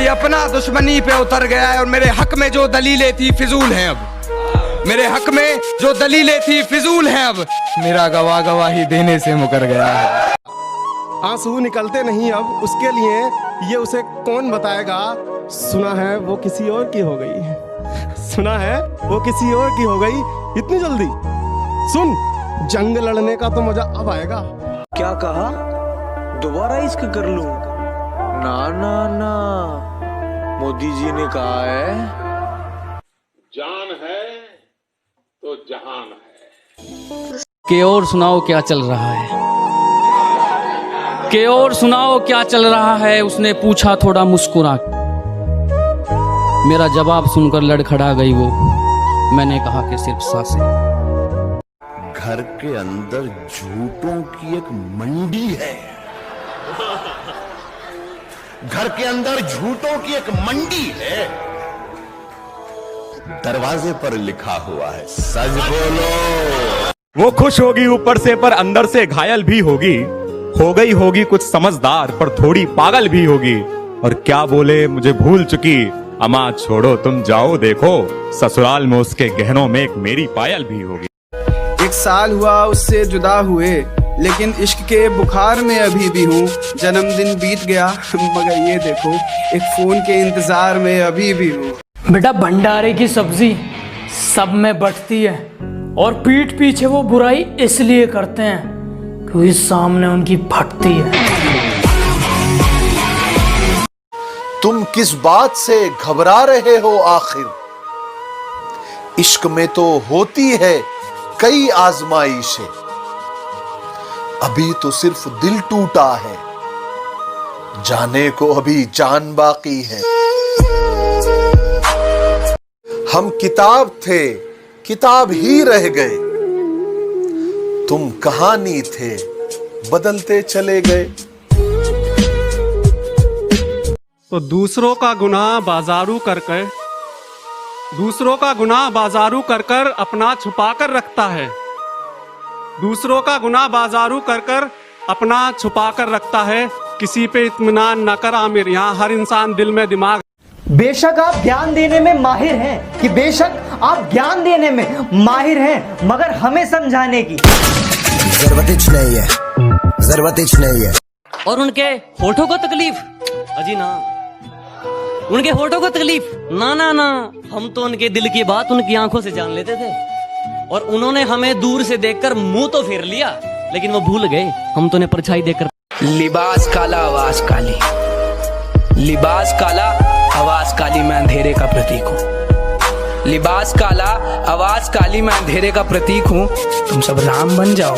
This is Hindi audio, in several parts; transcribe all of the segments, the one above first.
अपना दुश्मनी पे उतर गया है और मेरे हक में जो दलीलें थी फिजूल हैं अब। मेरे हक में जो दलीलें थी फिजूल हैं अब। मेरा गवाही देने से मुकर गया है। आंसू निकलते नहीं अब उसके लिए, ये उसे कौन बताएगा। सुना है वो किसी और की हो गई, सुना है वो किसी और की हो गई इतनी जल्दी। सुन, जंग लड़ने का तो मजा अब आएगा। क्या कहा? दोबारा इश्क कर लूं? ना ना ना, मोदी जी ने कहा है जान है तो जहान है। के और सुनाओ क्या चल रहा है, के और सुनाओ क्या चल रहा है, उसने पूछा थोड़ा मुस्कुरा। मेरा जवाब सुनकर लड़खड़ा गई वो। मैंने कहा कि सिर्फ सांसें। घर के अंदर झूठों की एक मंडी है। घर के अंदर झूठों की एक मंडी है। दरवाजे पर लिखा हुआ है सच बोलो। वो खुश होगी ऊपर से पर अंदर से घायल भी होगी। हो गई होगी कुछ समझदार पर थोड़ी पागल भी होगी। और क्या बोले मुझे भूल चुकी। अम्मा छोड़ो तुम जाओ देखो, ससुराल में उसके गहनों में एक मेरी पायल भी होगी। 1 साल हुआ उससे जुदा हुए, लेकिन इश्क के बुखार में अभी भी हूँ। जन्मदिन बीत गया मगर ये देखो, एक फोन के इंतजार में अभी भी हूँ। बेटा भंडारे की सब्जी सब में बंटती है, और पीठ पीछे वो बुराई इसलिए करते हैं क्योंकि सामने उनकी फटती है। तुम किस बात से घबरा रहे हो आखिर। इश्क में तो होती है कई आजमाइशें, अभी तो सिर्फ दिल टूटा है, जाने को अभी जान बाकी है। हम किताब थे किताब ही रह गए, तुम कहानी थे बदलते चले गए। तो दूसरों का गुनाह बाजारू कर कर, दूसरों का गुनाह बाजारू कर कर अपना छुपा कर रखता है। दूसरों का गुनाह बाजारू कर कर अपना छुपा कर रखता है। किसी पे इत्मीनान न कर आमिर, यहाँ हर इंसान दिल में दिमाग। बेशक आप ज्ञान देने में माहिर हैं, कि बेशक आप ज्ञान देने में माहिर हैं, मगर हमें समझाने की जरूरत नहीं है, जरूरत नहीं है। और उनके होठों को तकलीफ, अजी ना, उनके होठों को तकलीफ ना ना ना, हम तो उनके दिल की बात उनकी आंखों से जान लेते थे। और उन्होंने हमें दूर से देखकर मुंह तो फेर लिया, लेकिन वो भूल गए हम तो उन्हें परछाई देकर। लिबास काला आवाज काली, लिबास काला आवाज काली, मैं अंधेरे का प्रतीक हूँ। लिबास काला आवाज काली, मैं अंधेरे का प्रतीक हूँ। तुम सब राम बन जाओ,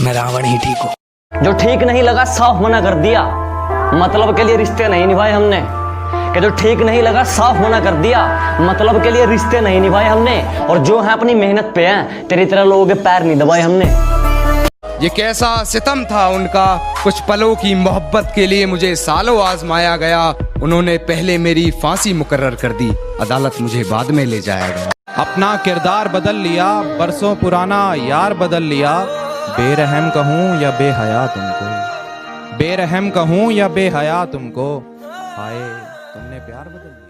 मैं रावण ही ठीक हूँ। जो ठीक नहीं लगा साफ मना कर दिया, मतलब के लिए रिश्ते नहीं निभाए हमने। कि जो ठीक नहीं लगा साफ मना कर दिया, मतलब के लिए रिश्ते नहीं निभाए हमने। और जो है अपनी मेहनत पे हैं, तेरी तरह लोगों के पैर नहीं दबाए हमने। ये कैसा सितम था उनका, कुछ पलों की मोहब्बत के लिए मुझे सालों आजमाया गया। उन्होंने पहले मेरी फांसी मुकर्रर कर दी, अदालत मुझे बाद में ले जाएगा। अपना किरदार बदल लिया, बरसों पुराना यार बदल लिया। बेरहम कहूँ या बेहया तुमको, बेरहम कहूँ या बेहया तुमको, हाय तुमने प्यार बदल लिया।